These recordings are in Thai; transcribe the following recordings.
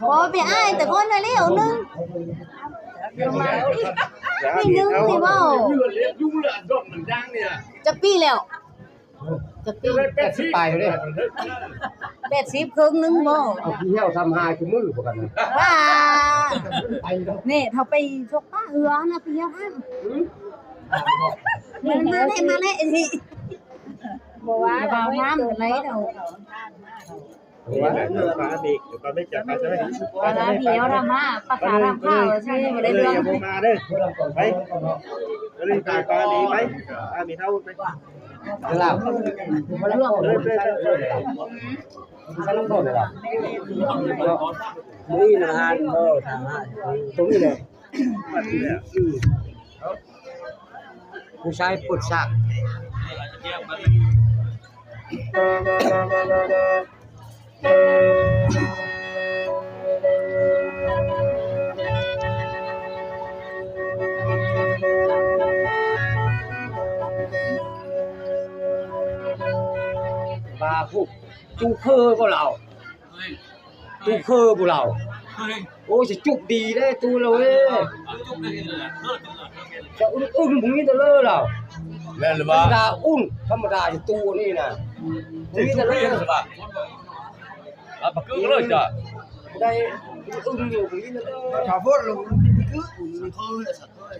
บ่ไปอ้ายแต่คนน่ะแล้วนึงนี่นึงสิเว้าจะปีแล้วจะปี80ปลายเลย80ครึ่งนึงบ่เอาพี่เหี่ยวทำหาคือมือบ่กันว่านี่เฮาไปชกป้าเหือนะพี่เหี่ยวอ้ำมันมาเลยสิบ่ว่าบ่น้ำกันไหนดอกว่าฟ้าดีตอนได้จับมาใช่ไหมว่าพี่เหี่ยวทำมาปลาขาทำข้าวสิบ่ได้เรื่องมาเด้อไปเรื่องตาฟ้าดีไหมมีเท่าไหมลาบเรื่องใส่ลงโทษเลยล่ะนี่นะฮะทางฮะตรงนี้เลยผู้ชายปวดซากปลาผู้จูเคอพวกเราจูเคอพวกเราโอ้จะจุกดีได้ตัวเราเว้ยจะอึ้งมึงนี่ตัวเลยเราแม่นหรือธร ว่าร มดาอุ่นธรรมดาจะตัวนี่นะมึงนี่ตัวเลยสิบ่ะปักกึ่งเลยจ้ะได้อึ้งอยู่มึงนี่ตัวเลยชาวพุทธลุง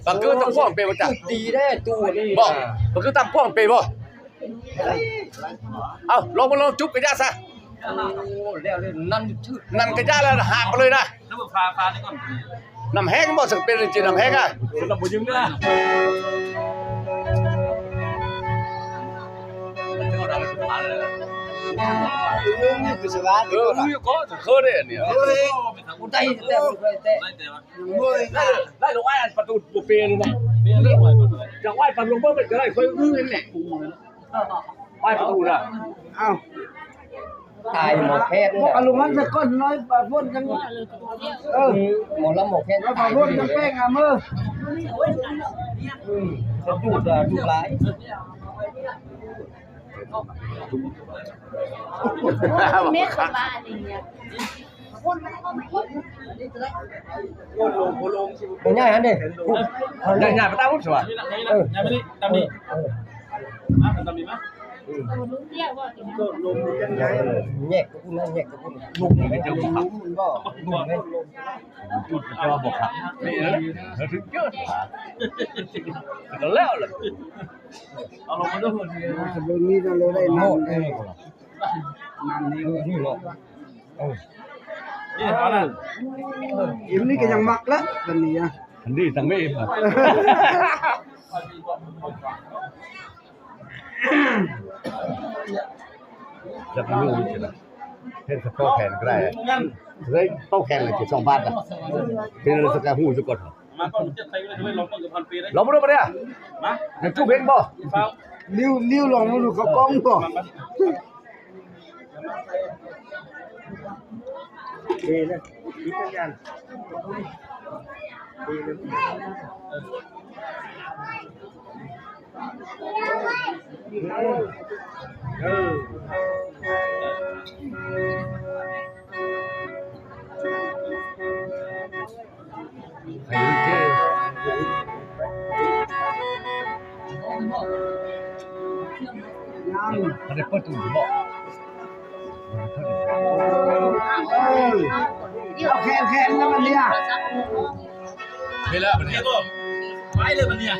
ปักกึ่งตั้งพ่วงเป็นมาจ้ะจุกดีได้ตัวนี่บอกปักกึ่งตั้งพ่วงเป็นบ่เอาลองมาลองจุ๊บกันย่าซะโอ้แล้วเลยนั่นชื่อนั่นกันย่าแล้วหาไปเลยนะแล้วมึงฟ้านี่ก่อนน้ำแห้งบ่สักเป็นจริงน้ำแห้งอ่ะสำหรับบุญยึงนะนี่คือสวัสดิ์รู้ก็จะเคยได้เนี่ยกูได้แต่กูเคยแต่ได้ลงไอ้ประตูบุเปียเลยนะจะไหว้ปันลงเพิ่มก็ได้ค่อยอื้อแหละไหว้ประตูน่ะอ้าวตายหมดแพทย์เนี่ยลุงมันจะก้นน้อยปลาพ่นกันหมดแล้วหมดแพทย์ปลาพ่นกันแป้งอ่ะมือจะดูดูหลายเม็ดเข้ามานี่เนี่ยคนมันเข้ามาอีกเป็นง่ายฮะเด้ใหญ่ๆมาตั้งรุ่นสิวะยังไม่ได้ตามนี้ตามนี้มั้ยแยกกูนั่นแยกกูลุงไม่จะลุงมันบ่ลุงไม่จุดจะบอกครับนี่นะถึงเยอะแล้วล่ะเอาลงมาด้วยคนเรื่องนี้เราได้โม่นั่นได้นั่นนี่หรอนี่เอาล่ะอิ่มนี่ก็ยังมักละวันนี้อ่ะอันนี้ตั้งไม่อิ่มอ่ะจะเป็นลูกใช่ไหมเห็นสต๊อกแขนก็ได้เลยโต๊ะแขนเลย2 บาทอ่ะเป็นสกาหูจุกก่อนมาก่อนจะใช้เลยลงมากับ1,000 ปีได้ลองมาดูมาเนี่ยมาจะจุกเห็นบ่ลิ้วลองมาดูเขากล้องก่อนดีนะคิดกันดีเลยให้รู้เจ้มันได้เปิดตู้บ่เอาแค่นั้นมันเนี่ยไปแล้วมัน เนี่ เนี่ย ย ก็ไปเลยมันเนี่ย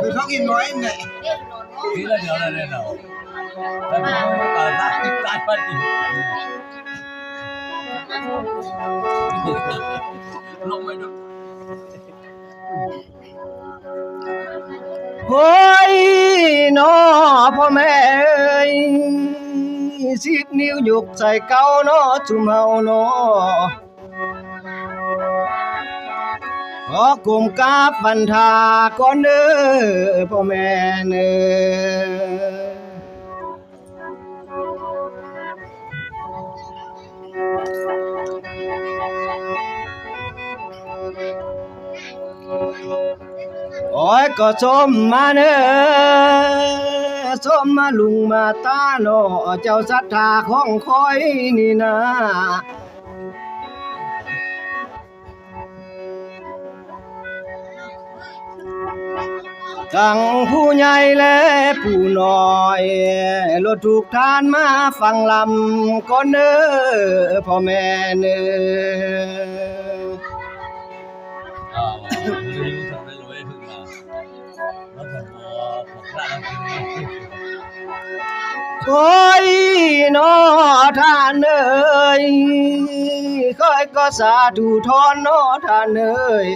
คือเขากินน้อยเนี่ยนี่แล้วเดี๋ยวอะไรเนาะแต่มันตายไปจริงลงไปดูเฮ้ยน้อพ่อแม่เอ้ย10 นิ้วหยกใส่เก้าน้อจุ่มเฮาน้อขอกลุ่มกาฟันทาก่อนเด้อพ่อแม่เอ้โอ้ยก็ชมมาเด้อชมมาลุงมาตาเนาะเจ้าศรัทธาของคอยนี่นะ ทั้งผู้ใหญ่และผู้น้อยรถถูกทานมาฟังลำก่อนเด้อพ่อแม่เด้อ ไม่รู้ทำได้เลยถึงมาแล้วผมผมพลาดจริง โอ้ยน้อท่านเอ้ยค่อยก็สาธุทอนน้อท่านเอ้ย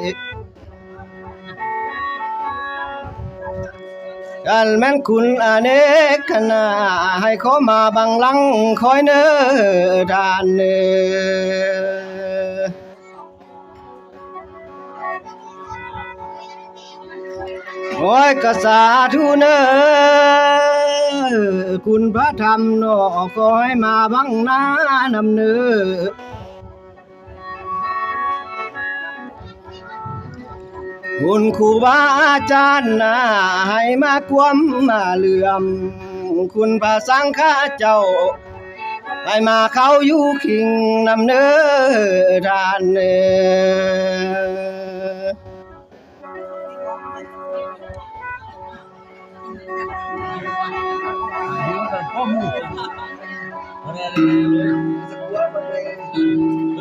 กันแม่นคุณอเนกขณาให้เขามาบังลังคอยเน้อท่านเอ้ยโอ้ยก็สาธุเน้อคุณพระธรรมเนาะขอให้มาบังหน้านำเน้อคุณครูบาอาจารย์นะให้มาความมาเหลื่อมคุณพระสังฆาเจ้าให้มาเขาอยู่คิงนำเน้อท่านเน้อพ่อมูอะไรเลย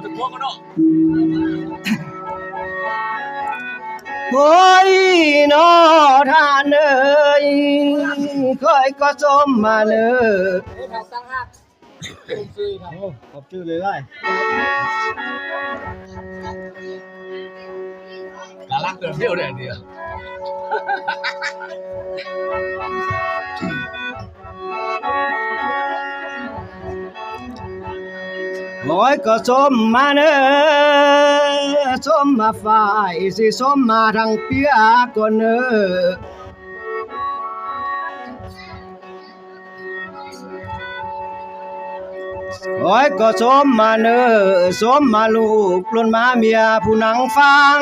จะพวกกันเนาะ โอ้ยน้อท่านเอ้ยค่อยก็สมมาเน้อขอบชื่อเลยได้ น่ารักเกินเที่ยวเนี่ยเดียว โอ้ยก็สมมาเน้อสมมาฝ่ายสิสมมาทางเปียก่อนเน้อโอ้ยก็สมมาเน้อสมมาลูกล้นมาเมียผู้นังฟัง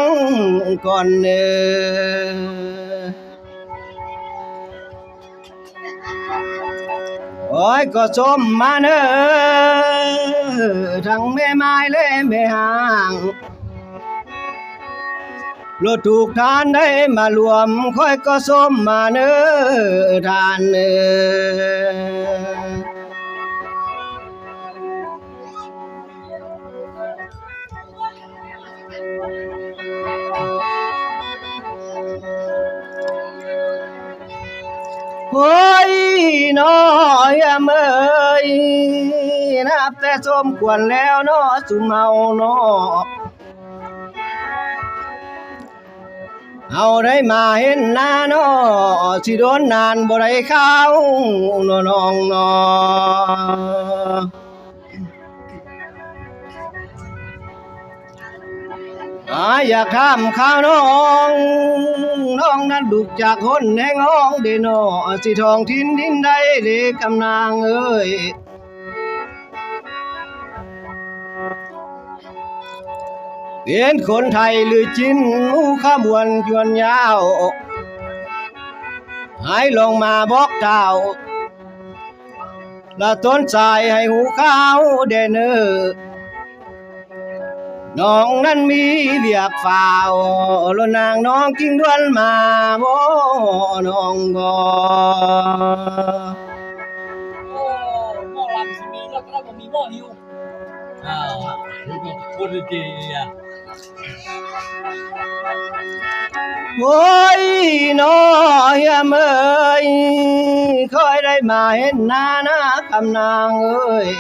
ก่อนเน้อโอ้ยก็สมมาเน้อทั้งแม่ไม้และแม่ห่างรถถูกทานได้มารวมค่อยก็สมมาเน้อทานเน้อโอ้ยน้อยเมยนับแต่สมควรแล้วน้อสุเมาน้อเอาได้มาเห็นหน้าน้อสิโดนนานบ่ได้เข้าน้อน้องน้ออยากทำข้าวน้องน้องนั้นดุกจากคนแห่งห้องเดนอสิทองทิ้นดินใดเด็กกำนางเอ้ยเป็นคนไทยหรือจินมูขมวนจวนยาวให้ลงมาบอกเจ้าละต้นสายให้หูข้าวเดนเนอน้องนั้นมีเบียกฝ่าวลนางน้องกิ้งด้วนมาบ่น้องบ่ โอ้หม้อลำสิมีแล้วก็ต้องมีหม้อหิว พูดจริงอ่ะ โอ้ยน้อยเมยค่อยได้มาเห็นหน้านะคำนางเอ้ย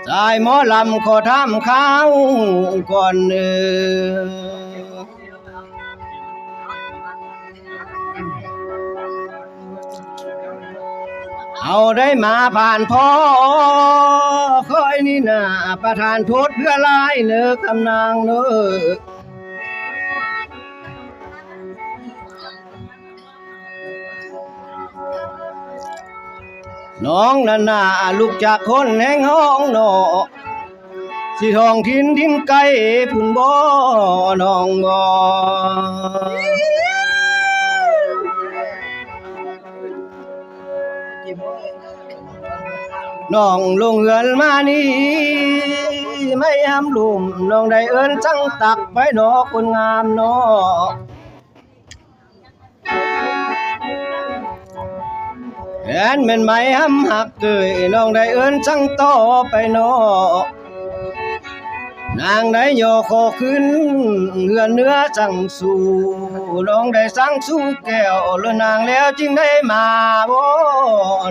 สายหมอลำขอทำข้าวก่อนเนื้อเอาได้มาผ่านพ่อคอยนี่นาประทานโทษเพื่อลายเนื้อคำนางเนื้อน้องนั่นน่ะลูกจากคนแห่งห้องนอสิทองทิ้นทิ้นไกลพุ่นบ่น้องบ่น้องลงเหือนมานี่ ไม่ห้ำลุ่มน้องได้เอิ้นจังตักไปหนอคนงามเนาะแอนแม่นไหมห้ำหักเกยน้องได้เอิ้นจังต่อไปเนาะนางได้โยคอขึ้นเหือนเนื้อจังสู่น้องได้สั่งสู่แก้วแล้วนางแล้วจึงได้มาบ่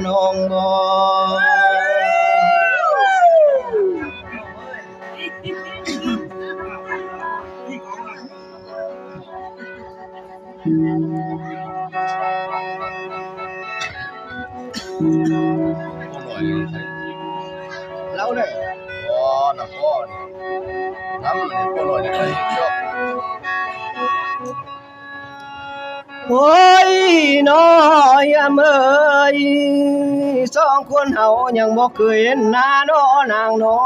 น้องบ่เราเนี่ยอ๋อน้ำก้อนน้ำเนี่ยก็ลอยไปเยอะโอ้ยน้อยเอ้ยสองคนเฮายังบ่เคยเห็นหน้าน้อนางน้อ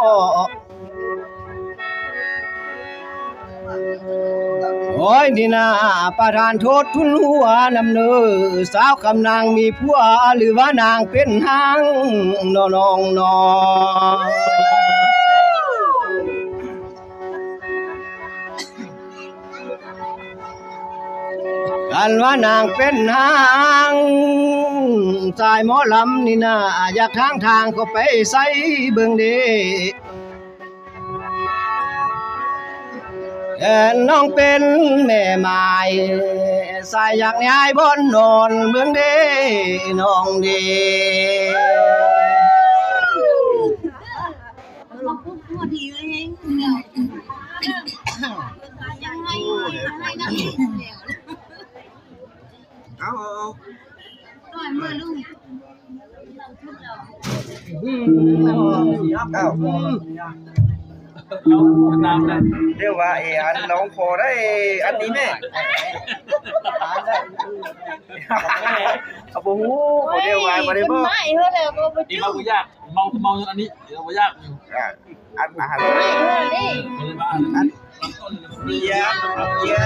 โอ้ยนี่นาประธานโทษทุนหัวนำเนื้อสาวคำนางมีผัวหรือว่านางเป็นหางน้องน้อกันว่านางเป็นหางสายหมอลำนี่นาอยากทางก็ไปใส่เบิ่งเด้น้องเป็นแม่ไม้สายอยากย้ายบนนอนเมืองเด้น้องเด้เราพูดทั่วทีเลยเองเนี่ยยังไงนะเอาต่อยมือลูกเอา น้ำนะ เดี๋ยวว่าอันน้องพอได้อันนี้แม่เอาบ่ฮู้เดี๋ยวว่าบ่ได้บ่ ไม่เฮ้ยเลยก็ไป นี่ จุ่ เมาม ยากเมาจนอันนี้เราไม่ยาก อันอาหาร ไม่เฮ้ยดิ ไม่ได้บ้านอันต้น เกียร์อันเกียร์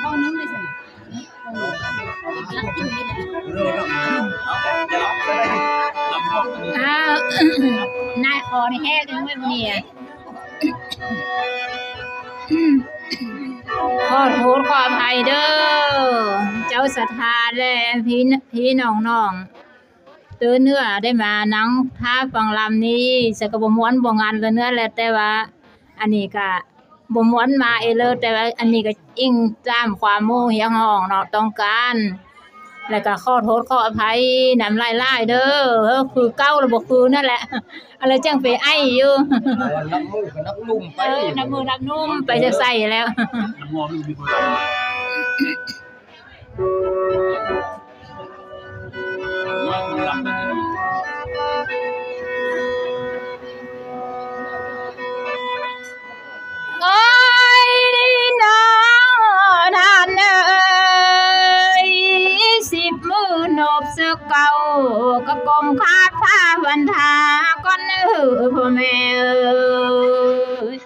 ห้องนึงเลยสิรักกินนี่แหละนายคอในแห้งยังไม่มีขอโทษขออภัยเด้อเจ้าศรัทธาและพี่น้องเตือนเนื้อได้มานังท่าฟังลำนี้สกบม้วนบ่งานเลยเนื้อแหละแต่ว่าอันนี้ก็บ่ม้วนมาเอเลยแต่ว่าอันนี้ก็อิงตามความโมเหียงห้องเนาะต้องการแล้วก็ขอโทษขออภัยนำลายๆเด้อคือเก้าระบบคือนั่นแหละอะไรจังไปไอ้อยู่นับมือกับนับลุ่มไปนับมือนับนุ่มไปจะใส่แล้วน้ำงอมมีคนว่าคนรับเป็นยังไงโอ้ยนี่น้องท่านเอ้ย10 มือนบเสือเก่ากระกมคาดผ้าวันทาก้อนพ่อแม่เอ้ย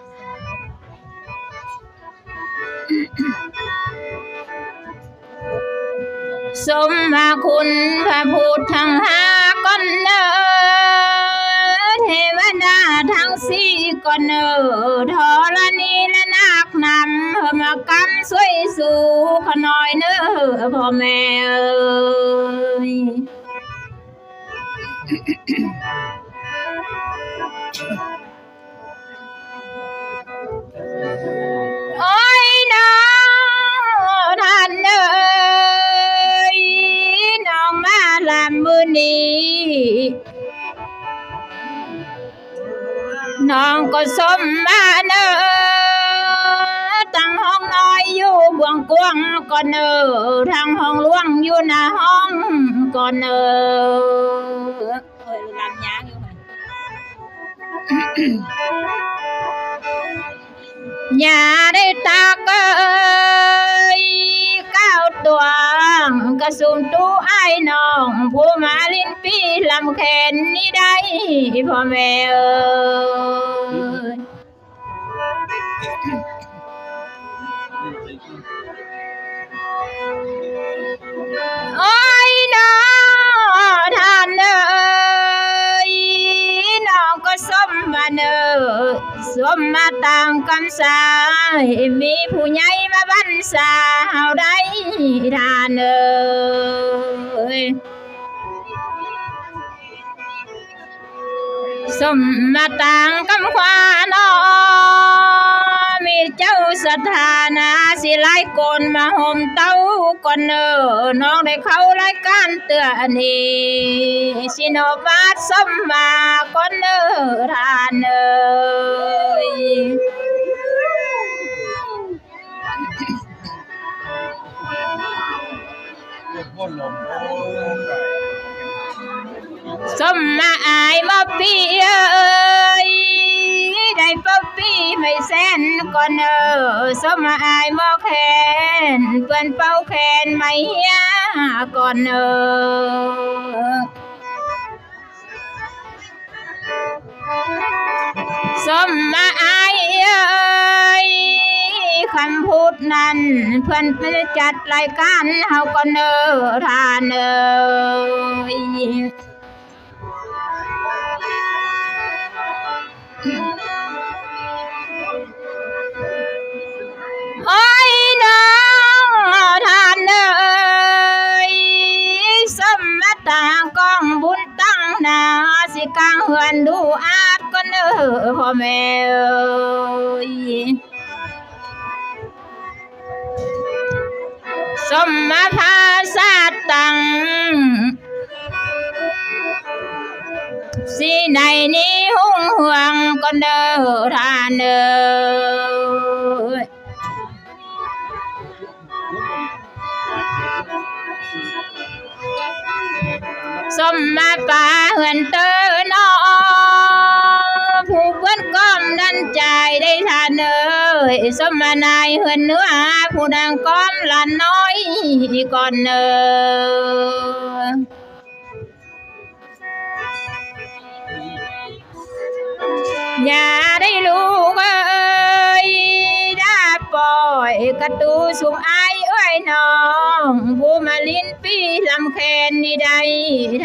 สมมาคุณพระพุทธทั้งห้าก้อนเทวดาทั้งสี่ก้อนธรณีและนาคนำมากำสวยสู่ขน้อยพ่อแม่เอ้ยโอ้ยน้องท่านเอ้ยน้องมาลำมือนี้น้องก็สมมาตั้งห้องน้อยอยู่บวงกวางก่อนทางห้องหลวงอยู่หน้าห้องก่อนลำยางอยู่อย่าได้ตากก้าวตัวกระสุมตู้ไอ้น้องผู้มาลิ้นปีลำแขนนี่ได้พ่อแม่เอ้ย โอ้ยน้อท่านเอ้ยน้องก็สมมาเนอสมมาต่างกำสายมีผู้ใหญ่มาบรรษาเฮาได้ท่านเอ้ยสมมาต่างกำควานอมีเจ้าสถานะสิไล่กนมาห่มเต้าก่อนเนอน้องได้เข้ารายการเตือนนี้สิโนบาสมมาก่อนเนอทานเอ้ยสมมาอายมาปีเอ้ยได้ป๊อปปี้ไม่แสนก่อนเอสมมาอายมาแขนเปื้อนเป้าแขนไม่เฮียก่อนสมมาอายเอ้ยคำพูดนั้นเพื่อนไปจัดรายการเฮาก่อนทานเอ้ยโอ้ยน้องท่านเอ้ยสมมาต่างกองบุญตั้งนาสิกลางเฮือนดูอาดก็พ่อแม่เอ้ยสมมาภาษาตังสิในนี้หุ่งห่วงก็ท่านเอ้ยสมมาป่าเหือนเตอนอผู้เพื่อนก้อมดันใจได้ทานเอ้ยสมมานายเหือนเนื้อผู้นางก้อมหลานน้อยก่อนอย่าได้ลูกเอ้ยได้ปล่อยกระตูสุมอายเอ้ยน้องผู้มาลิ้นปีลำแคนนี่ได้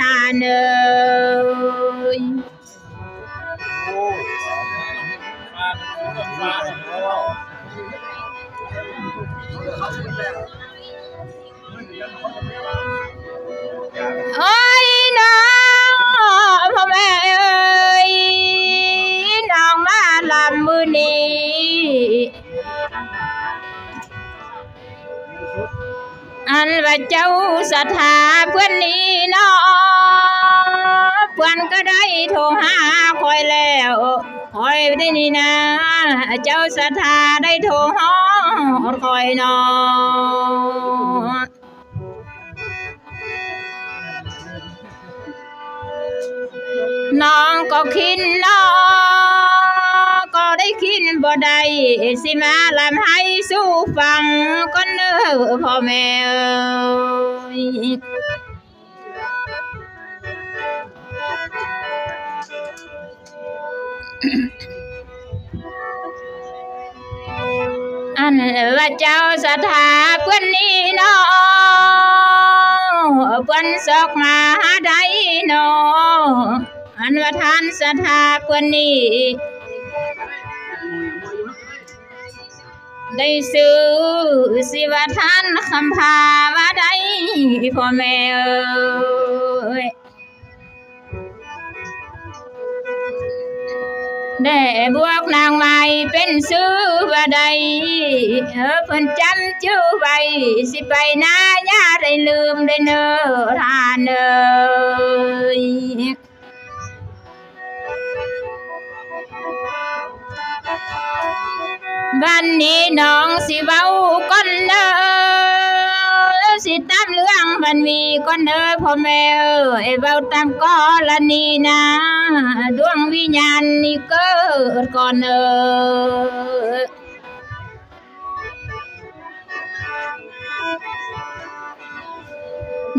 ทานเอ้ยโอ้ยน้องพ่อแม่เอ้ยน้องมาลำมือนี้อันว่าเจ้าศรัทธาเพื่อนนี้น้องเพื่อนก็ได้โทรหาคอยแล้วคอยได้นี่นะเจ้าศรัทธาได้โทรห้องคอยน้องน้องก็คิดน้องก็ได้คิดบ่ได้สิมาลำให้สู้ฟังก็พ่อแม่เอ้ยอันว่าเจ้าศรัทธาเพื่อนนี้น้องเพื่อนสอกมาหาได้น้องอันว่าท่านศรัทธาเพื่อนนี้ได้ซื้อสิว่าท่านคำพาว่าได้พ่อแม่เอ้ยได้บวกนางใหม่เป็นซื้อว่าใดเพิ่นจำชื่อไว้สิไปนาย่าได้ลืมได้เนอทานเอ้ยบ้านนี้น้องสิเว้าก่อนเด้อสิตามเรื่องมันมีก่อนเด้อพ่อแม่เอ้ยเว้าตามกรณีนะดวงวิญญาณนี่เกิดก่อน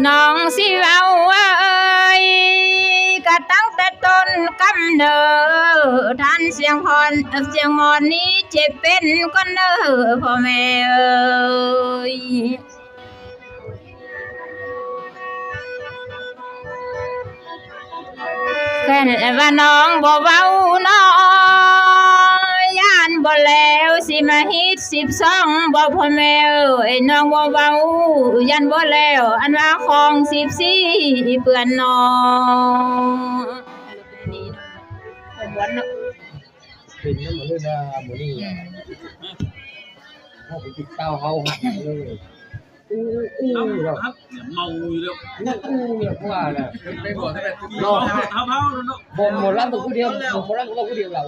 น้องสิเว้าเอ้ยก็ตั้งแต่ต้นกำเนิดท่านเสียงพรเสียงมอนนี้เจ็บเป็นก่อนพ่อแม่เอ้ย นว่าน้องบ่เว้าน้อยย่านบ่แล้วสิมาฮิต12บ่พ่อแม่เอ้ยน้องบ่เว้าย่านบ่แล้วอันว่าของ14เปื้อนน้องบ่เนาะ เป็นนั่นหมดเลยนะหมดนี่เขาไปกินข้าวเขาหักเลยครับเมาอยู่แล้ว เนี่ยเพราะว่าเนี่ย ไปบอกให้แบบ เมาเท้าเนาะ หมดแล้วตัวผู้เดียวหมดแล้วตัวผู้เดียวเรา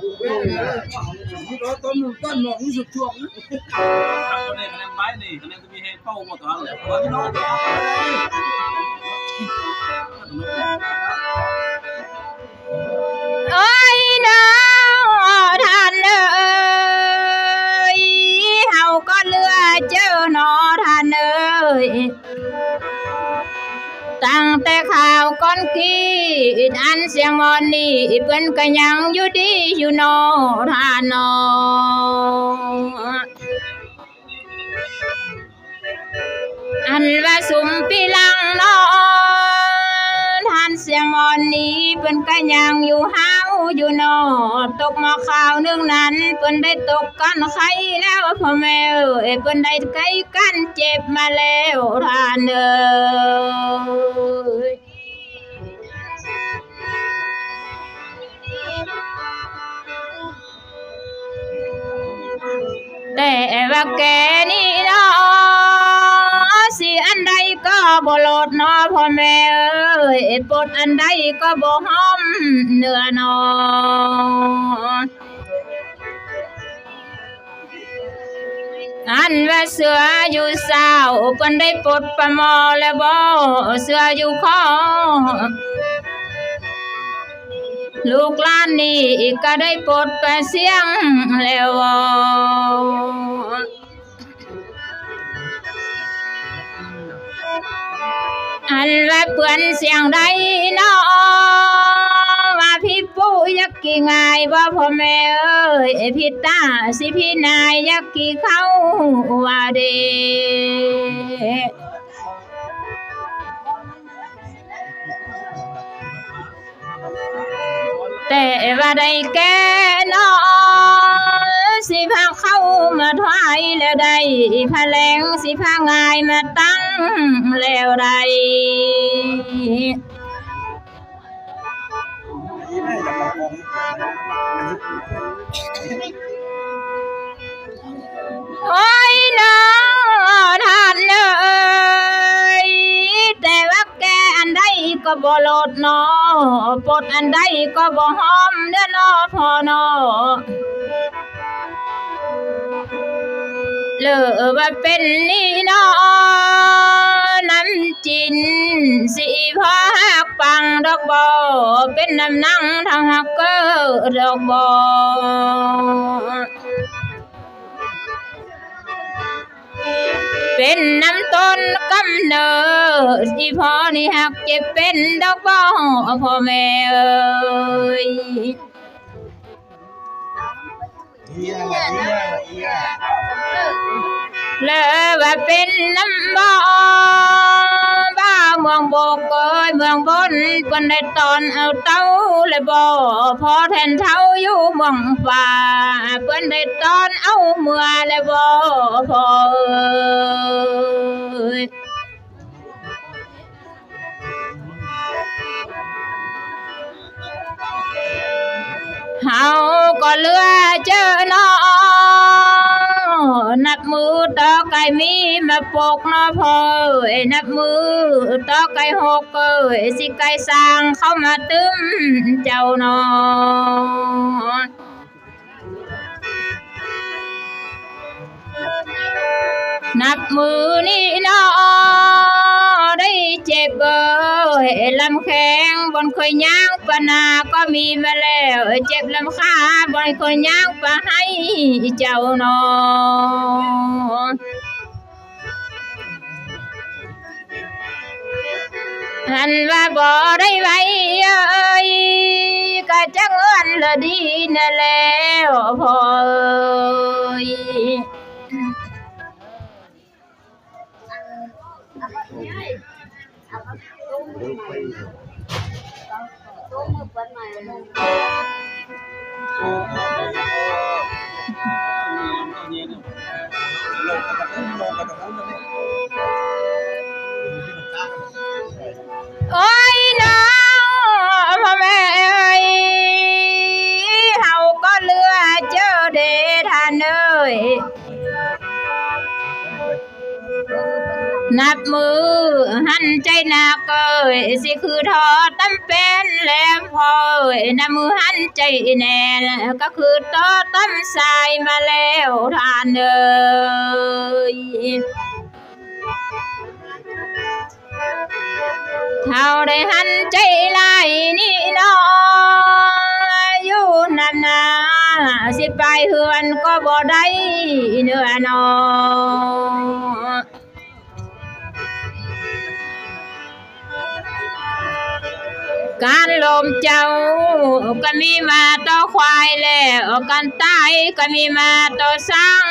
ต้นต้นหมอกรู้สึกช่วงนะ ขับตัวนี้คะแนนไม้นี่คะแนนจะมีให้เป้าหมดตัวแล้วเพราะว่าพี่น้อง โอ้ยน้องท่านเอ้ยเฮาก็เลือเจ้าหนอท่านเอ้ยตั้งแต่ข่าวก้อนกี้อันเสียงมอนนี่เปิ้นก็ยังอยู่ดีอยู่หนอท่านน้องอันว่าสุมปีลังนอนท่านเสียงอ่อนนี้เปิ้นก็ยังอยู่ห้าวอยู่นอตกมาข่าวนึงนั้นเปิ้นได้ตกกันไข้แล้วพ่อแม่เอ้ยเปิ้นได้ไข้กันเจ็บมาแล้วท่านเอ้ยแต่ว่าแกนี่เนาะสิอันใดก็บ่โลดเนาะพ่อแม่เอ้ยปดอันใดก็บ่หอมเนื้อเนาะอันว่าเสืออยู่สาวเพิ่นได้ปลดปะหมอแล้วบ่เสืออยู่คอลูกหลานนี่ก็ได้ปลดไปเสียงแล้วอันว่าเพื่อนเสียงใดเนาะว่าพี่ปู่ยักกี่ง่ายว่าพ่อแม่เอ้ยพี่ตาสิพี่นายยักกี่เขาว่าเด้แต่ว่าได้แก่น้องสิพาเข้ามาถวายแล้วได้พาแรงสิพาง่ายมาตั้งแล้วได้โอ้ยน้องท่านเอ้ยแต่ว่าแกอันใดก็บ่โลดเนาะปดอันใดก็บ่หอมเด้อเนาะพ่อเนาะเลอว่าเป็นนี่เนาะน้ำจินสิพอหักปังดอกบ่เป็นน้ำนังทางหักเกิดดอกบ่เป็นน้ำต้นกำเนิดที่พ่อนี่หักเจ็บเป็นดอกบ่พ่อแม่เอ้ยเลยว่าเป็นน้ำบ่บ้าเมืองโบกเอ้ยเมืองบนเพิ่นได้ตอนเอาเต้าเลยบ่พอแทนเท้าอยู่เมืองฟ้าเพิ่นได้ตอนเอาเมื่อเลยบ่พอเอ้ยเฮาก็เลือเจอน้อนับมือต่อไก่มีมาปกน้อพอนับมือต่อไก่หกสิไก่สร้างเข้ามาตึมเจ้าน้อนับมือนี่น้อได้เจ็บลำแข้งบนคอยย่างปนาก็มีมาแล้วเจ็บลำขาบนคอยย่างปะให้เจ้าน้อหันว่าบ่ได้ไว้ก็จังเอิ้นละดีนั่นแล้วพอ โอ้ยน้องพ่อแม่เอ้ยเฮาก็เรือเจอเดท่านเอ้ยนับมือหันใจหนักเอ้ยสิคือทอตั้มเป็นแหลมพอเอ้ยนับมือหันใจแน่ก็คือต่อตั้มสายมาแล้วท่านเอ้ยเท่าได้หันใจลายนี่น้ออยู่นานนาสิไปเฮือนก็บ่ได้เนื้อน้อการลมเจ้าก็มีมาต่อควายแล้วการตายก็มีมาต่อสร้าง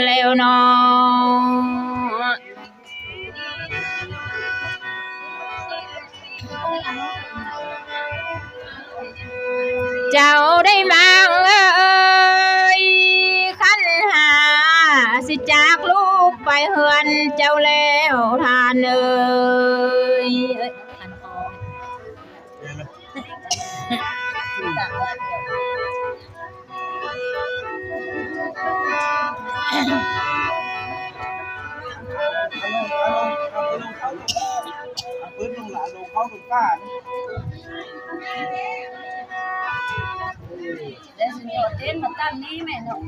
แล้วน้อเจ้าได้มาเอ้ยขันหาสิจากลูกไปเฮือนเจ้าแล้วทานเอ้ยปืนลงหลานลงเขาตรงก้าแล้วสิเอาเต้นมาตั้งนี้แม่เนาะ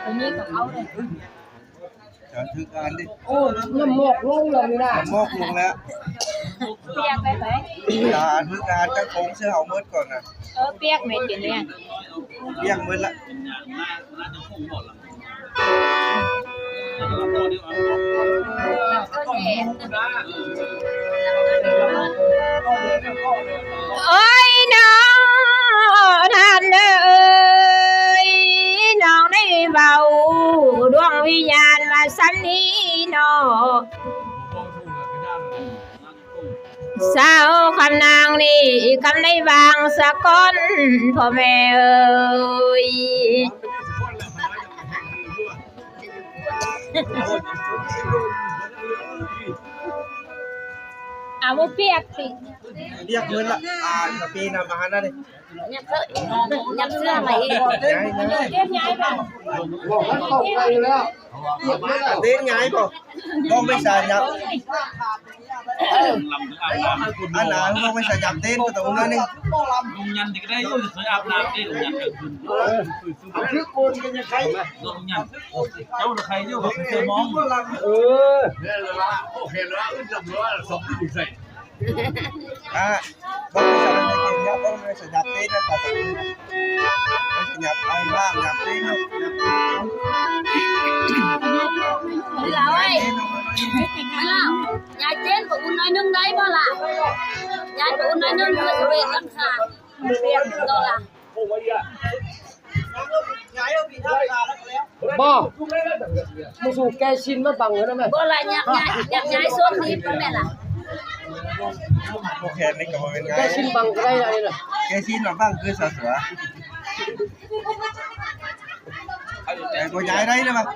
ตัวนี้กับเขาเลยจะถือการดิโอ้น้ำหมอกลงแล้วนี่นะหมอกลงแล้วเปียกไปไหมอย่าถือการจะคงเสื้อเอาเมิดก่อนนะเปียกไม่กินเนี่ยเปียกเมิดละโอ้ยน้องท่านเอ้ยน้องได้เบาดวงวิญญาณมาสันนี้น้องสาวคำนางนี่คำได้บางสะก้อนพ่อแม่เอ้ยเอามาเปียกสิเรียกเงินละปีนำมาหานั่นเลยยับเสื้อใหม่อีกเก็บย้ายไปบอกให้ตกไปแล้วเต้นย้ายป่ะต้องไม่ใส่ยับอันไหนต้องไม่ใส่ยับเต้นก็ตรงนั้นนี่ลุงยันที่ได้ยุ่งจะเคยอาบน้ำได้ลุงยันคือโกนกันยังไงลุงยันเจ้าใครเจ้าเขาเคยมองเนี่ยเลยว่าโอเคแล้วอึดจับเลยสองปีใส่ต้องไม่ใส่ยับเต้นนะต้องไม่ใส่ยับไอ้บ้างยับเต้นนะแล้วไอ้ไม่ล่ะยายเต้นบอกอุ่นน้อยนึงได้บ่ล่ะยายบอกอุ่นน้อยนึงเลยเวทตั้งขาต่อล่ะบ่มึงสูแกชินมาบังแล้วนะแม่บ่ล่ะยักย้ายส่วนนี้บ่แม่ล่ะโอเคนี่ก็บ่เป็นไงแกชินบังก็ได้อะไรน่ะแกชินมาบังคือสะสวแต่ก็ย้ายได้นะมั้ง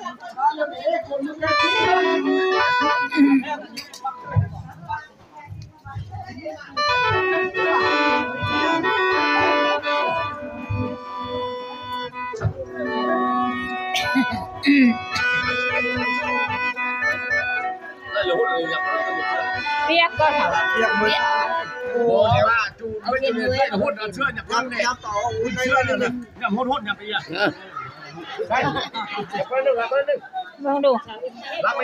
เปียกก็เถอะเปียกมือโอ้ยว่าจูไม่จะเป็นได้หุ่นเชื่ออย่างนั้นเนี่ยต่อหุ่นเชื่อเนี่ยเนี่ยหุ่นอย่างไปอ่ะใช่ไปหนึ่งไปหนึ่งลองดูรักไป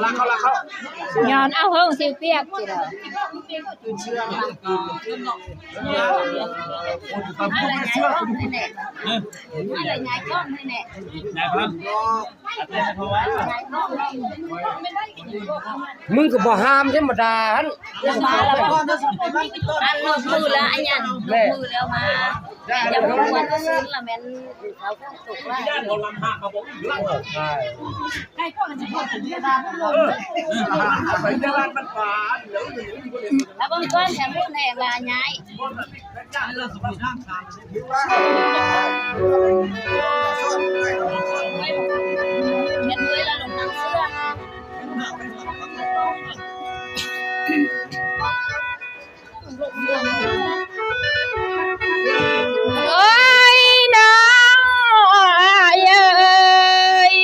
รักเขาย้อนเอาเฮิงสิเปียกสิเด้ออะไรยายก้อนนี่แน่นายพังมึงก็บ่ห้ามธรรมดาหั่นมาแล้วอันลงมือแล้วอันยันลงมือแล้วมาอย่าพูดว่าซื้อละแม่นเขาตกว่าย่านเราลำหักกับผม ไก่ก็จะพูดถึงเวลาพวกเรา ไปเจ้าบ้านมันป่าเดี๋ยว แล้วบางคนแถมพวกแหน่ว่าย้ายเงินด้วยแล้วลงน้ำเสื้อ โอ้ยน้องเอ้ย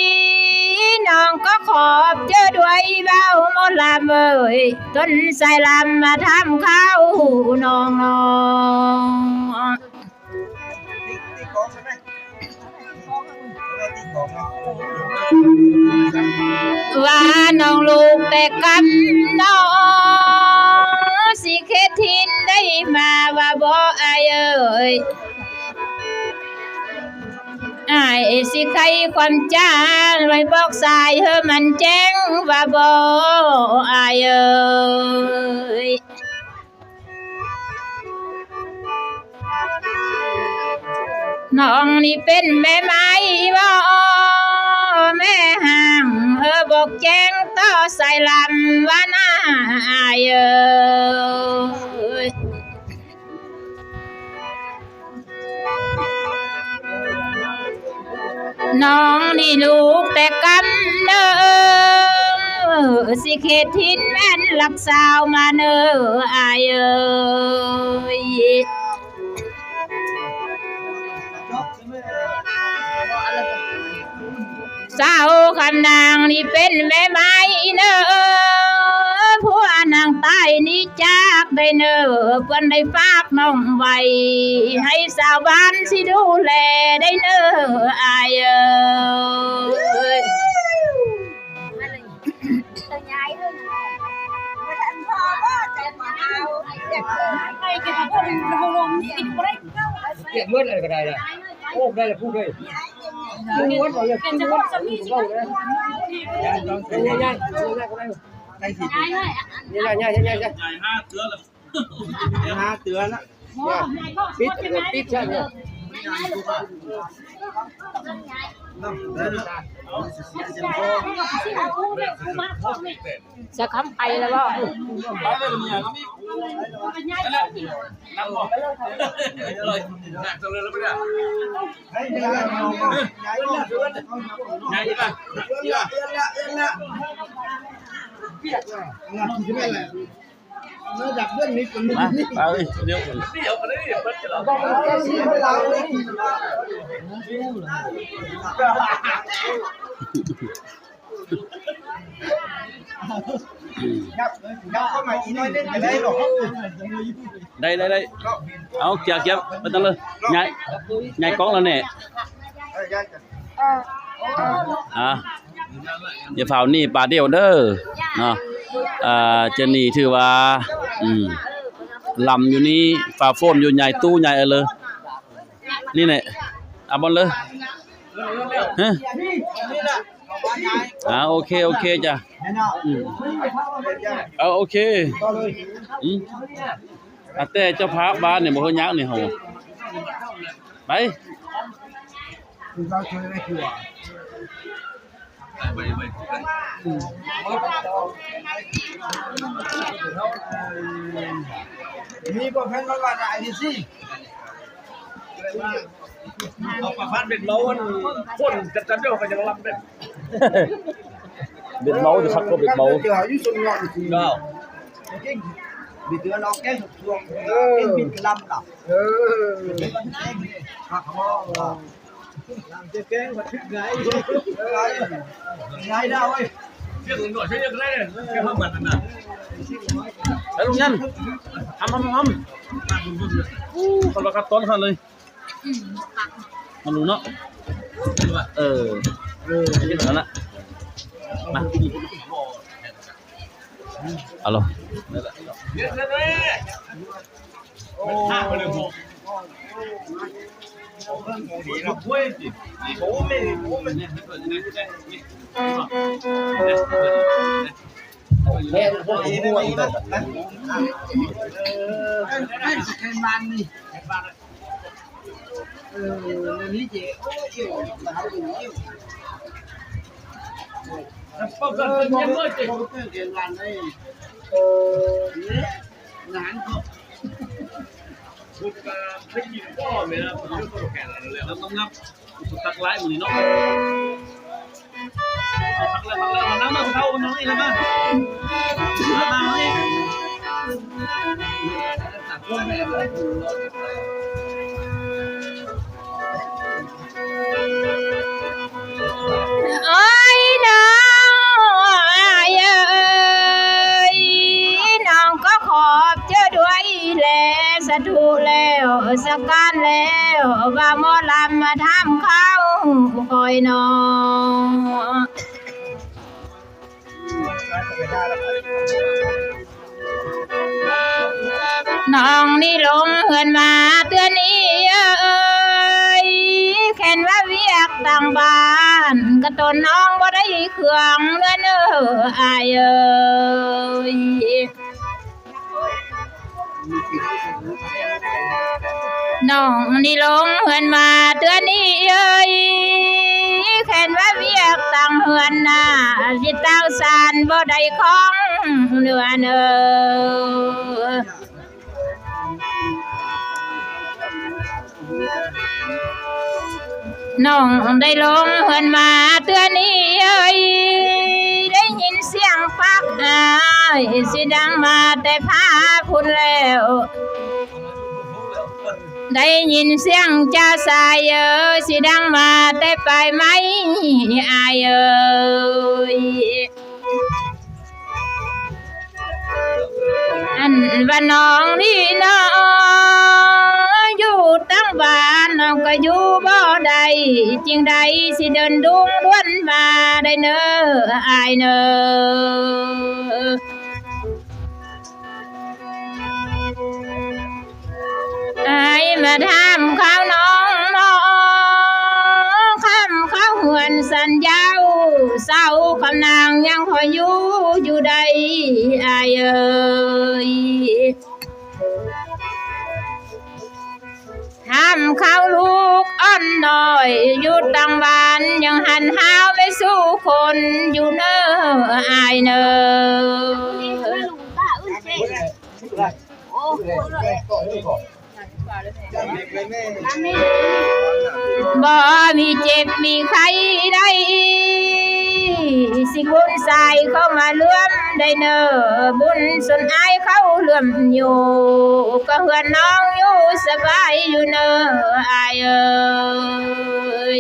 น้องก็ขอบเจอด้วยเบาหมดลำเอ้ยต้นใส่ลำมาทำข้าวน้องตีกองใช่ไหมตีกองนะ ว่าน้องลูกแต่กำน้องสิเคทินได้มาว่าบ่อายเอ้ยอายสิใครความจ้าไว้บอกสายเธอมันแจ้งว่าบ่อายเอ้ยน้องนี่เป็นแม่ไม้บ่แม่ห่างบอกแจ้งต่อใส่ลำว่าน่าอายเอ้ยน้องนี่ลูกแต่กำเนอสิเขตทินแม่นหลักสาวมาเนออายเอ้ยสาวคำนางนี่เป็นแม่ไม้เนอผัวนางตายนี่จากได้เนอเพื่อนได้ฝากน้องไว้ให้สาวบ้านสิดูแลได้เนออายเอ้ย ตัวย้ายด้วยนะไม่ทันพอว่าจะมาเอาเด็กไปกินพวกนี้ระบบนี้กินไม่ได้เข้า เก็บเมื่อไรก็ได้เลยโอ้ได้เลยพูดเลยพูดเลย เป็นเฉพาะสามีสิครับ ง่ายก็ได้ ได้สิ ย้ายเลย ง่าย ใหญ่5เตือนแล้ว 5เตือนละ ปิดปิดใช่ไหม จะคำไปแล้วบ่ ไปเลยเมียก็มีนั่นแหละนั่งบอกเลยหนักจังเลยแล้วไม่ได้ ให้เดือนย้ายก่อน ใหญ่ป่ะที่ป่ะ มาดับเรื่องนี้คนนี้ มาไปเดี๋ยวกันเลยเปิดจะเราบอกครับเข้ามาอีน้อยเล่นไปได้หรอก đâyเอาเกียร์ไปตั้งเลยnhảy con là nèอย่าเฝ้านี่ป่าเดียวเด้อเนาะจะนี่ถือว่าลำอยู่นี่ฝ่าโฟนอยู่ใหญ่ตู้ใหญ่เลยนี่แหละเอาบอลเลยฮะโอเคจ้ะโอเคแต่เจ้าพระบ้านเนี่ยบ่เฮายักนี่เฮาไปมีบ่แพ้นมาว่าได้ดิสิเอาปากพันเป็นเมาวันคนจัดเดี๋ยวก็จะรับเป็น เบ็ดเมาจะคักก็เบ็ดเมา เดี๋ยวอยู่สุนงอนสิ ก็ จริงบิดเดือนเราแก้สุดช่วงบิดกระลำล่ะหักคอจะแก้งมาทึกไงไงได้เว้ย เชื่อหน่อยเชื่อได้เลยแค่ห้องมันน่ะ แล้วลุงยันทำคนละกัดต้นเขาเลยมาดูเนาะนี่แล้วนะมาเอาล่ะแม่พวกนี้ไม่นะให้สแกนบ้านนี่นี่เจ๊โอ้ยมาเอาอยู่ ป้องกันเป็นยังไงจิ เรียนวันได้งานก็ บุกการให้กินก็เนี่ยนะผมเลือกตัวแก่เลยแล้วต้องนับตักไล่หมดนี่เนาะพักเลยมันน้ำมันเท่ามันน้อยแล้วมั้งน้ำนี่ ตัดต้นแบบเลย โอ้ยน้องเอ้ยน้องก็ขอบเจ้าด้วยแลสะดุแล้วสะการแล้วว่าหมอลำมาทำเข้าคอยน้องน้องนี่ลงเฮือนมาเตือนนี้เอ้ยแค่นว่าเวียกต่างบ้านกระตนน้องบ่ได้เครื่องเนื้ออายเอ้ยน้องนี่ลงเฮือนมาเตือนนี้เอ้ยแค่นว่าเวียกต่างเฮือนน่ะสิตั้งสานบ่ได้ของเนื้อน้องได้ลงเฮือนมาเตือนนี้เอ้ยได้ยินเสียงปักอายสิดังมาแต่พาพุ่นแล้วได้ยินเสียงจ้าสายเอ้ยสิดังมาแต่ไปไหมอายเอ้ยอันว่าน้องนี่น้องอยู่ตั้งบ้านน้องก็อยู่บ่ได้จริงใดสิเดินดุงล้วนมาได้เนออายเนออายมาถามข้าวน้องน้องคำข้าวหวนสัญญาเศร้าคำนางยังคอยอยู่ใดอายเอ้ยทำข้าวลูกอ่อนหน่อยอยู่ต่างบ้านยังหันห้าวไม่สู้คนอยู่เนออายเนอบ่มีเจ็บมีใครได้สิบุญใส่เข้ามาเลื่อมได้เนอบุญส่วนอายเขาเลื่อมอยู่ก็เฮือนน้องอยู่สบายอยู่เนออายเอ้ย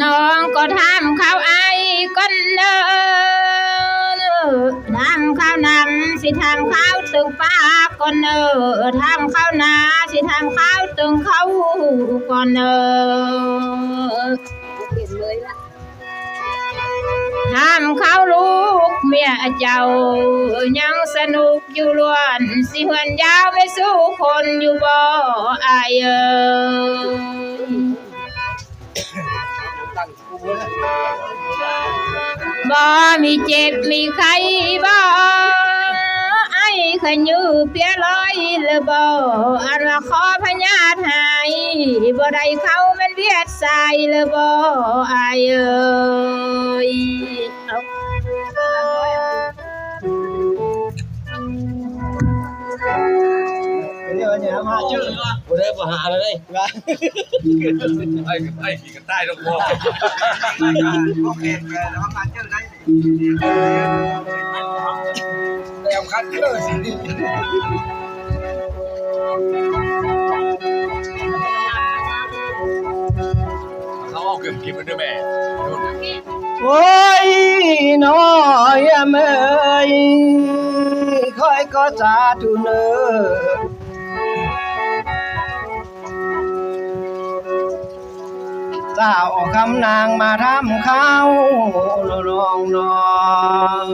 น้องก็ทำข้าวไอ้ก้นเนอทำข้าวนำสิทำข้าวตึงป้าก่อนเนอทำข้าวนาสิทำข้าวตึงเขาก่อนเนอทำข้าวลูกเมียเจ้ายังสนุกอยู่ล้วนสิหวนยาวไม่สู้คนอยู่บ่อายเอ้ยบ่มีเจ็บมีใครบ่ไอ้ขยือเปียลอยเลยบ่อันว่าขอพญาติหายบ่ได้เขามันเวียดใส่เลยบ่อายเอ้ยเนี่ยมาเจอบ่ได้บ่หาเลยไอ้ขี่กันใต้ต้องบอก โอเคแล้วมาเจอได้แล้วคันเลยสิเขาเอาเก็บกินมันด้วยแม่ โอ้ยน้อยเมยคอยก็สาธุเนอสาวคำนางมาทำข้าวลองน้อง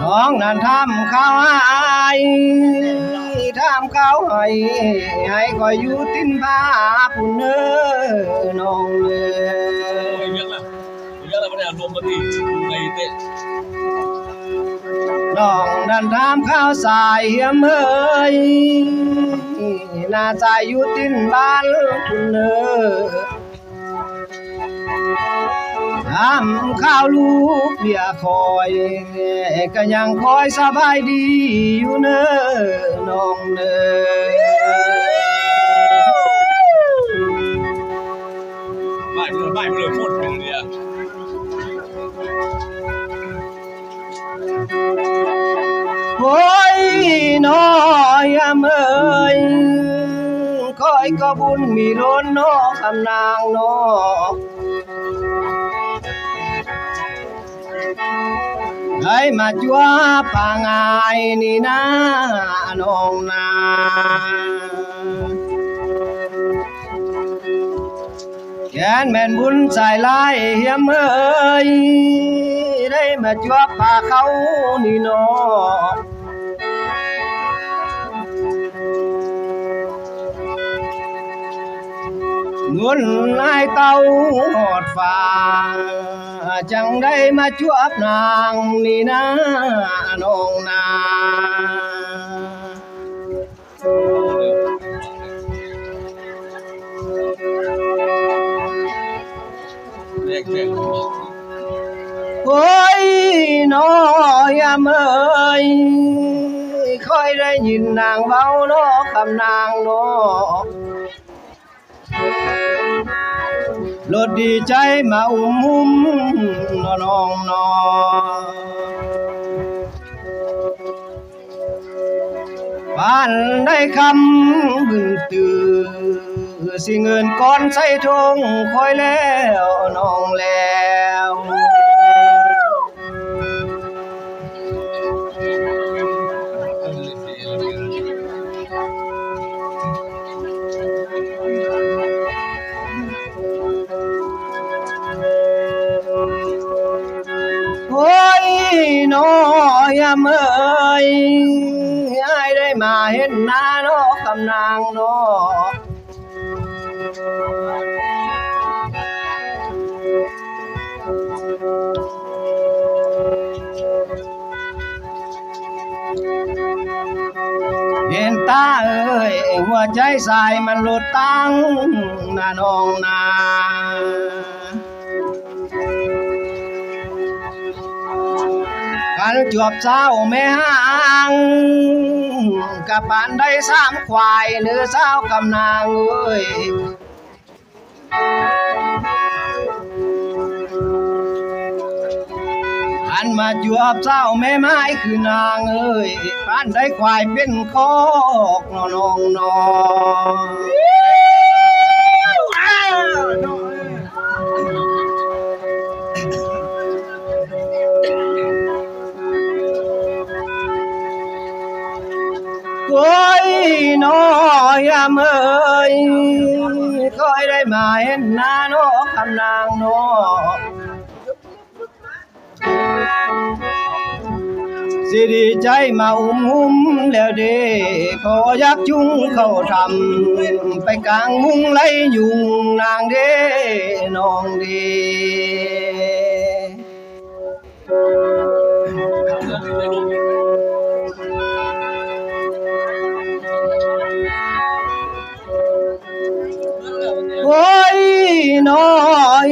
น้องนั้นทำข้าวให้ทำข้าวให้คอยอยู่ตินผ้าผู้เนอน้องเนอเยอะละไม่ได้รวมมาทีในเตะ น้องดันถามข้าวสายเฮียมเอ้ยน่าสายอยู่ตินบ้านคุณเด้อถามข้าวลูกเบียคอยก็ยังคอยสบายดีอยู่เน้อน้องเด้อ ไม่เลยพูดถึงเนี่ย โอ้ยน้อยเมยคอยก็บุญมีล้นน้อคำนางน้อให้มาจัวป่างายนี่นะน้องนาแกนแม่นบุญใส่ลายเฮียมเอ้ยได้มาจัวป่าเขานี่น้อเงินนายเต้าหอดฟ้าจังได้มาจวบนางนี่นะน้องนาโอ้ยน้อยเมยค่อยได้ยินนางเบาน้อคำนางน้อรถดีใจมาหุ้มน้องน้อบ้านได้คำบึงตื่อสิเงินก้อนใส่ทงคอยแล้วน้องแล้วโอ้ยน้อยเมยให้ได้มาเห็นหน้าน้อคำนางน้อเห็นตาเอ้ยหัวใจสายมันหลุดตั้งนาน้องนากันจวบเศร้าแม่ห่างกับปานได้สามควายเนื้อเศร้ากำนางเอ้ยอันมาจวบเศร้าแม่ไม้คือนางเอ้ยปานได้ควายเป็นคอกน้องน้องโอ้ยน้อยเมยค่อยได้มาเห็นหน้าน้อคำนางน้อสิดีใจมาหุ้มแล้วเด้ขอยักจุงเข้าทำไปกลางมุงไล่ยุงนางเด้น้องเด้โอ้ยน้อ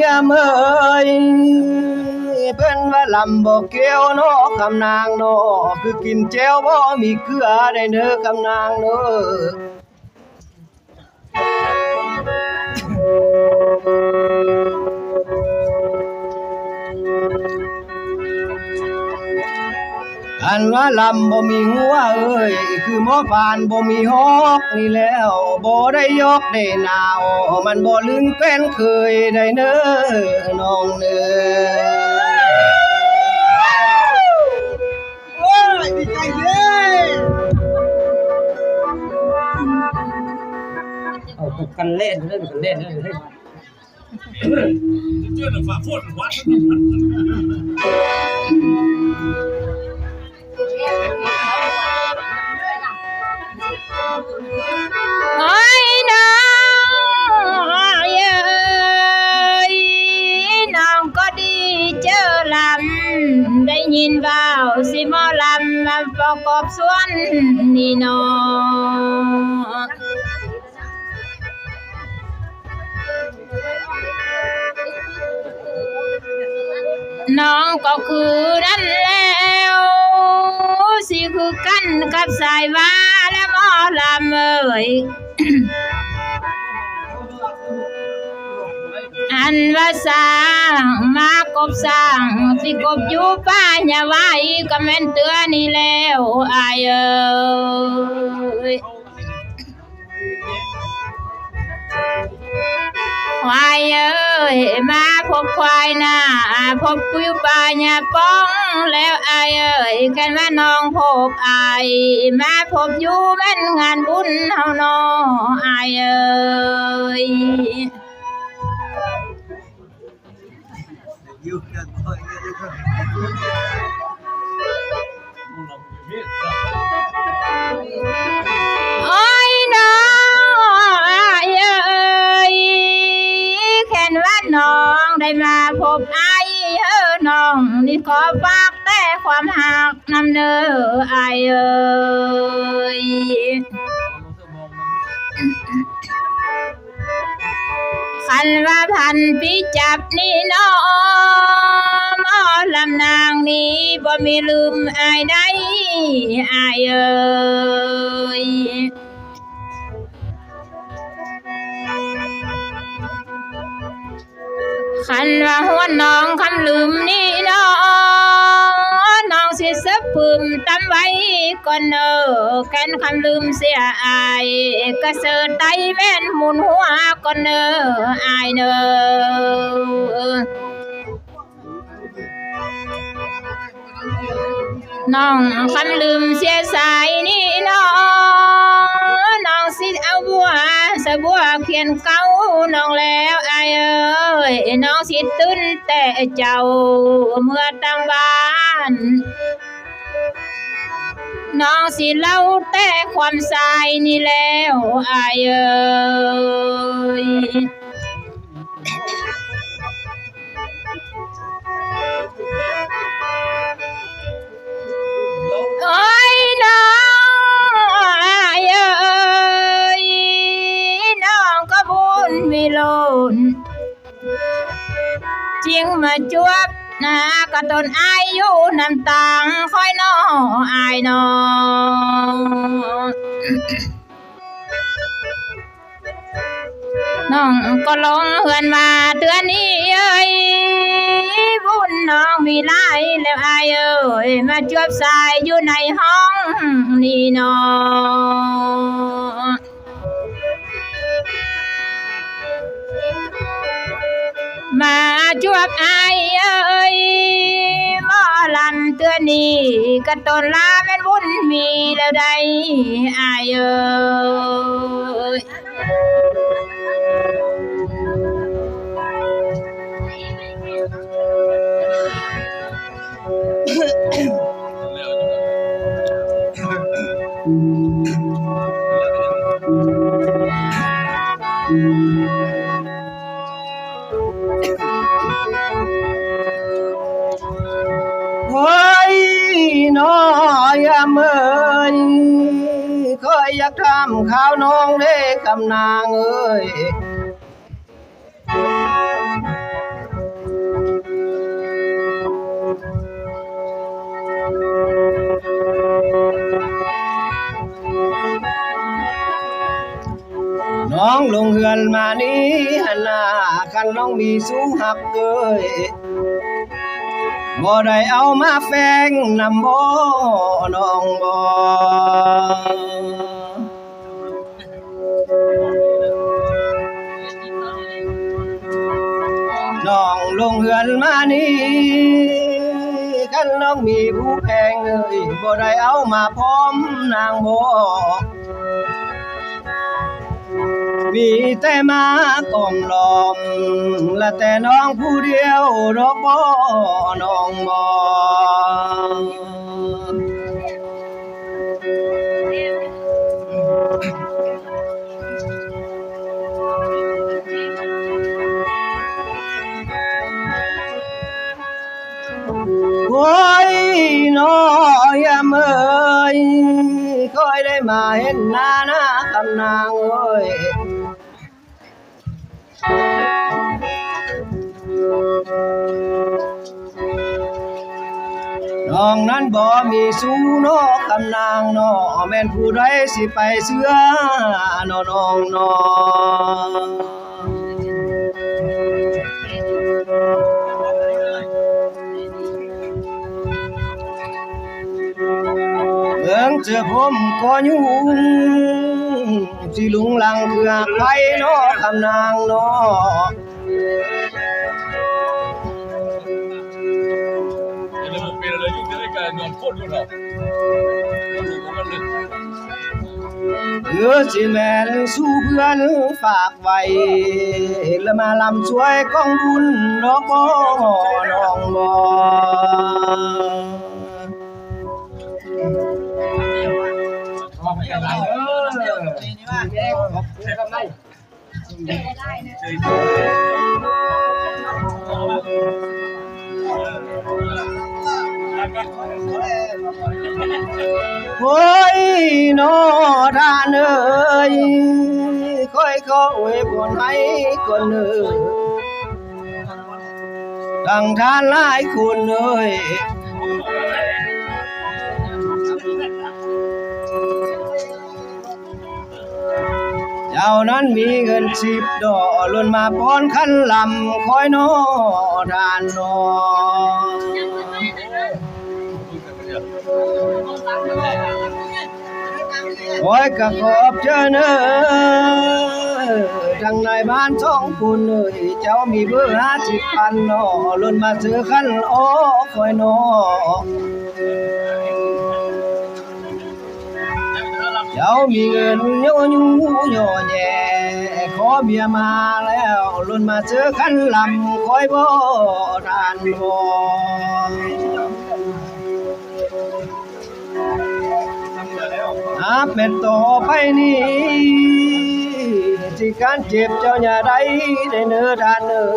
ยเมยเพิ่นว่าลำบ่เกี่ยวน้อคำนางน้อคือกินแจ่วบ่มีเกลือได้เด้อคำนางเด้ออันว่าลำบ่มีหัวเอ้ยคือหมอปานบ่มีฮอกนี่แล้วบ่ได้ยกได้หนาวมันบ่ลืมเป็นเคยได้เด้อน้องเด้อโอ้ยดีใจเด้เอากันเล่นเล่นกันเล่นเล่นเจ้าหน้าฝ่าพูดวัดโอ้ยน้อยเอ้ยน้องก็ดีเจอลำได้ ยินเบาสิหมอลำมาประกอบส่วนนี่น้องน้องก็คือนั่นแล้วสิคือกันกับสายว่าและหมอลำเอ่ย อันว่าสร้างมากบสร้างสิกบอยู่ป่าอย่าไว้ก็แม่นเตือนี่แล้วอายเอ้ยควายเอ้ยมาพบควายหน้าพบอยู่ป่าอย่าป้องแล้วอายเอ้ยกันว่าน้องพบอายมาพบอยู่แม่นงานบุญเฮาน้ออายเอ้ยโอ้ยน้องอายเอ้ยแค่นว่าน้องได้มาพบอายน้องนี่ขอฝากแต่ความหักนำเด้ออายเอ้ยคันว่าพันปีจับนี่น้องหมอลำนางนี้บ่มีลืมอายได้อายเอ้ยคันว่าหัวน้องคำลืมนี่น้องสิสับพึมตำไว้ก่อนเนอแค้นคำลืมเสียอายกระเสิร์ไตแม่นหมุนหัวก่อนเนออายเนอน้องคำลืมเสียสายนี่น้องสิเอาบัวสะบัวเขียนเก้าน้องแล้วอายเอ้ยน้องสิตื่นแต่เจ้าเมื่อตั้งบ้านน้องสิเล่าแต่ความสายนี่แล้วอายเอ้ยโอ้ยน้องอายเอ้ยน้องก็บุญมีล้นจริงมาจวบหน้ากระตนอายอยู่น้ำตังคอยน้ออายน้น้องก็ลงเฮือนมาเตือนนี้เอ้ยบุญน้องมีหลายแล้วอายเอ้ยมาจวบสายอยู่ในห้องนี่น้องมาจวบอายเอ้ยหมอลำเตือนนี้กระตนลาเป็นบุญมีแล้วใดอายเอ้ยโอ้ยน้อยเมยเคยอยากทำข้าวน้องเด้คำนางเอ้ยน้องลงเฮือนมานี้หันหน้าคันน้องมีสูงหักเอ้ยบ่ได้เอามาแฝงนำบ่น้องบ่น้องลงเฮือนมานี้คันน้องมีผู้แพงเอ้ยบ่ได้เอามาพร้อมนางบ่มีแต่มากล่อมหลอมและแต่น้องผู้เดียวดอกบ่น้องบ่โอ้ย น้อยามเอ้ยค่อยได้มาเห็นหน้าคำนางเอ้ยน้องนั้นบ่มีสู้น้อคำนางน้อแม่นผู้ใดสิไปเสือน้อน้องน้อเบิ่งเจอผมก็ยุ่งสิลุงลังคือหักไผน้อคำนางน้อสิแม่นสู้เพื่อนฝากไว้แล้วมาลำช่วยกองบุญดอกบ่น้องบ่โอ้ยน้อท่านเอ้ยค่อยขออวยพรให้คนเอ้ยทั้งท่านหลายคนเอ้ยเจ้านั้นมีเงิน10 ดอกล้นมาป้อนคันลำคอยน้อท่านน้อโอ้ยก็ขอบเจ้าเนอทางในบ้าน2 คนเอ้ยเจ้ามีเบอร์50,000น้อล้นมาซื้อคันโอ้คอยน้อเจ้ามีเงินย่อยูย่อแย่ขอเมียมาแล้วล้นมาซื้อคันลำคอยบ่ทานบ่นับเป็นต่อไปนี้ที่การเจ็บเจ้าอย่าได้เนื้อทานเนื้อ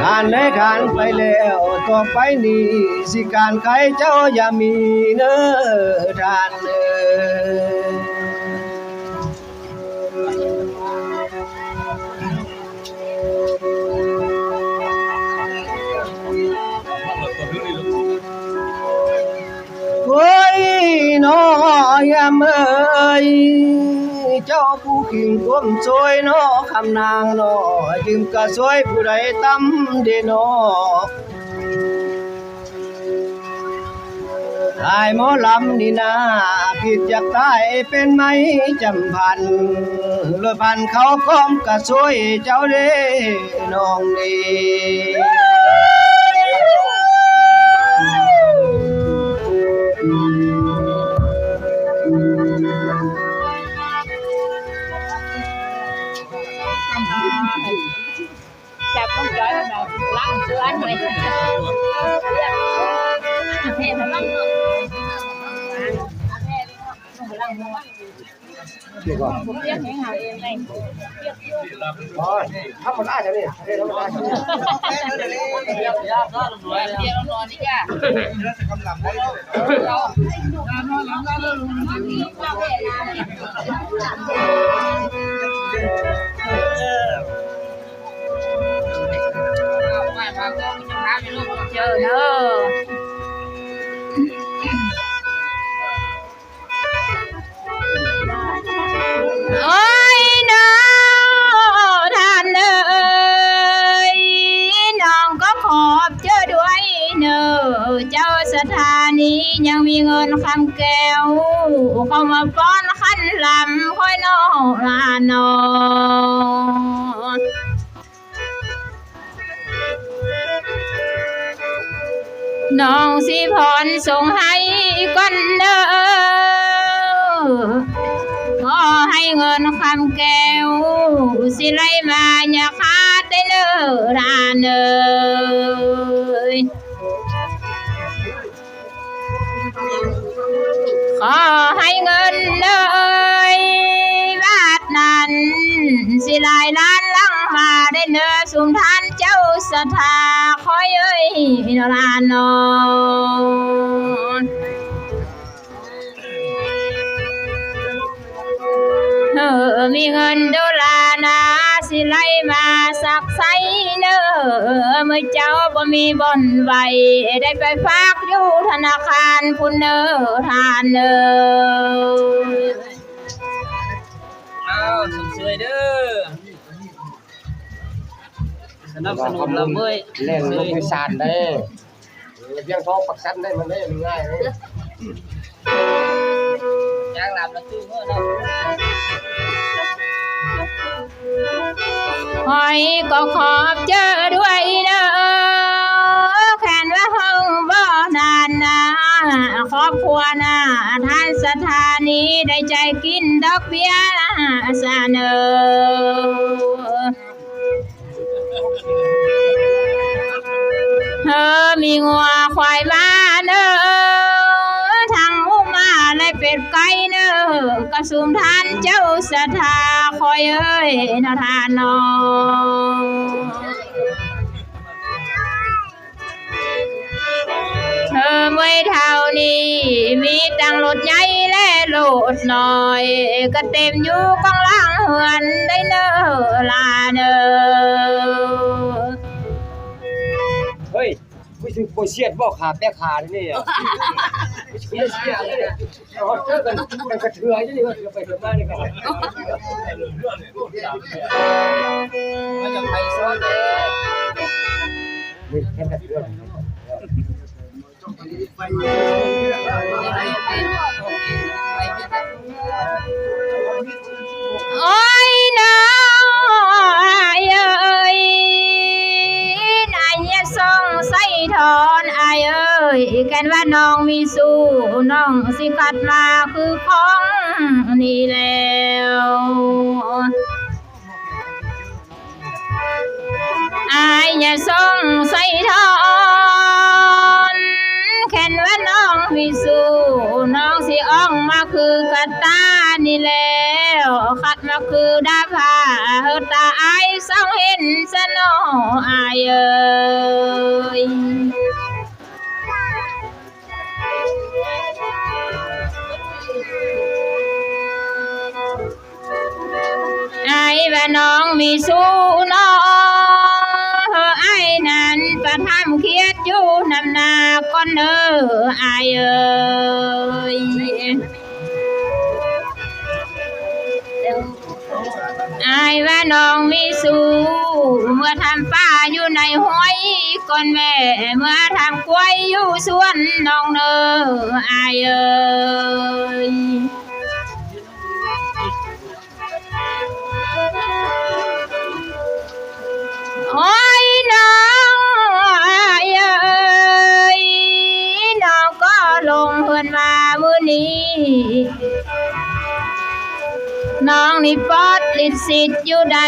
ทานได้ทานไปแล้วต่อไปนี้สิการใครเจ้าอย่ามีเนื้อทานเนื้โอ้ยน้อยามเอ้ยเจ้าผู้ขิงก้มซวยน้อคำนางน้อยืมกะซวยผู้ใดตำเดน้อตายหมอลำนี่นาผิดจากตายเป็นไหมจำพันเลยพันเขาก้มกะซวยเจ้าเด้น้องนี่จับต้องจอยแบบล้างเสื้อหน่อยเห็นมั้งเดี๋ยวก่อนผมเรียกเองหาเองไงอ๋อทำมันได้เลยเดี๋ยวมันได้เดี๋ยวเรานอนนี่จ้ะกำลังเรานอนหลับแล้วเจอเนอะโอ้ยน้องท่านเอ้ยน้องก็ขอบเจอด้วยเนอะเจ้าสถานียังมีเงินคำแก้วเข้ามาป้อนขันลำค่อยน้องลานอนน้องสิพรส่งให้ก่อนเด้อขอให้เงินคำแก้วสิไหลมาอย่าขาดได้เด้อทานเอ้ยขอให้เงินเด้อบาทนั้นสิไหลล้านลังมาได้เด้อสุมทานเจ้าสถาคอยเอ้ยน้ นาทานนอนมีเงินดอลลาร์นะสิไลมาสักไซเนอเมื่อเจ้าบ่มีบ่อนไว้ได้ไปฝากอยู่ธนาคารพุ่นเนอทานเนอสมสวยเด้อสนับสนุนเราเว้ย เล่นลูกพิสานได้เพียงท้องปักสันได้มันได้ง่ายเลย จ้างลำแล้วตื้อเมื่อเนาะ หอยก็ขอบเจอด้วยเนอแขนว่าห้องบ่นานนะครอบครัวนะท่านสถานีได้ใจกินดอกเบี้ยสาเนอมีงัวควายมาเนอทางหมูมาและเป็ดไก่เนอกระสุมทานเจ้าสถาคอยเอ้ยนาทานนอเมื่อเท่านี้มีตังรถใหญ่และรถน้อยก็เต็มอยู่กองล่างเหือนได้เนอลาเนอเฮ้ยไม่ถึงโปเชียดบ่ขาแป้ขานี่อ่ะไม่เชียดเลยเอาเจอกันกระเทือยนี่ว่าไปเถิดมานี่กัน มันจะไปซ้อนเลย นี่แค่กระเทือย โอ้ยน้อยเอ้ยนายเนี่ยส่งใส่ถอนอายเอ้ยแกันว่าน้องมีสู้น้องสิกัดมาคือของนี่แล้วอายเนี่ยส่งใส่ถอนแค่นว่าน้องมีสู้น้องสิอ่องมาคือกระตานี่แล้วขัดมาคือดาผาตาอายส่องเห็นสนออายเอ้ยอายว่าน้องมีสู้น้องอายนั้นประทำเครียดอยู่นำหน้าก่อนเด้ออายเอ้ยอายว่าน้องมีสู้เมื่อทำป้าอยู่ในห้วยก่อนแม่เมื่อทำกล้วยอยู่สวนน้องเด้ออายเอ้ยโอ้ยน้องเอ้ยน้องก็ลงเพิ่นมามื้อนี้น้องนี่ปอดลิดสิทธิ์อยู่ใด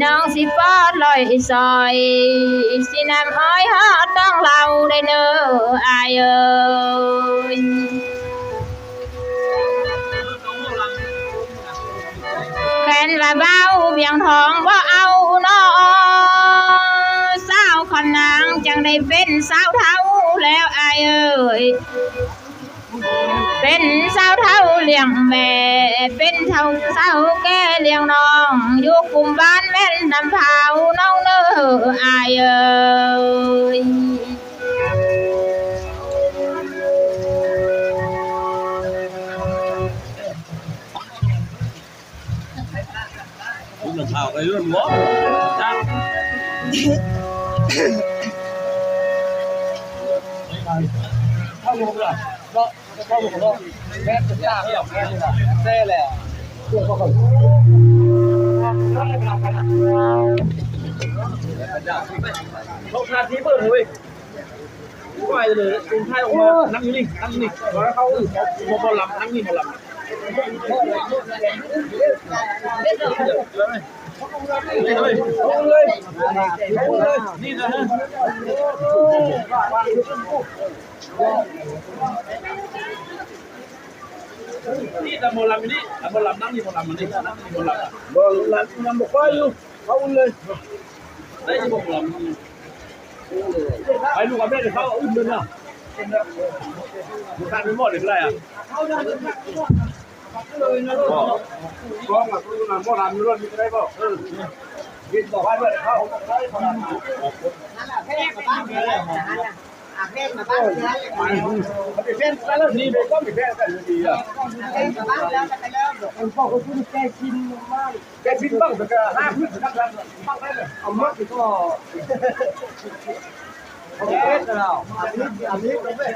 น้องสิปอดลอยซอยสิน้ำอ้อยฮอดต้องเราได้เด้ออายเอ้ยแค่นว่าเบาเบียงทองบ่เอาน้อสาวคนนางจังได้เป็นสาวเฒ่าแล้วอายเอ้ยเป็นสาวเฒ่าเลี้ยงแม่เป็นเฒ่าสาวแก่เลี้ยงน้องอยู่กลุ่มบ้านแม่นนำเผาน้องเด้ออายเอ้ยผมจะข่าวไปเรื่องหัวจ้าเข้าลงละเนาะเข้าลงเนาะแม่จะจ้าให้ออกแม่นี่ล่ะแซ่แหละเพื่อเขาก่อนเขาทาทีเปิดเลยไหวเลยตรงท้ายออกมานั่งอยู่นี่นั่งอยู่นี่แล้วเขาบอลลำนั่งนี่บอลลำนี่นะฮะนี่แต่บอลลำอยู่นี่บอลลำนั่งนี่บอลลำมันนี่นั่งนี่บอลลำบอลลำบอกว่าอยู่เขาเลยได้ยินบอลลำ ไปลูกกับแม่เดี๋ยวเขาอึ้งเลยนะบุคคลไม่หมดเลยอะไรอ่ะก็มาคุยกันหมดทำอยู่รถมีอะไรบ้างกินต่อไปเพื่อนเขาเป็นแฟนกันแล้วนี่เบก็เป็นแฟนกันดีอ่ะแกชินบ้างแต่ก็ห้าพื้นสักครั้งบ้างได้เลยเอาหมดก็โอเคแล้วอันนี้ก็เป็น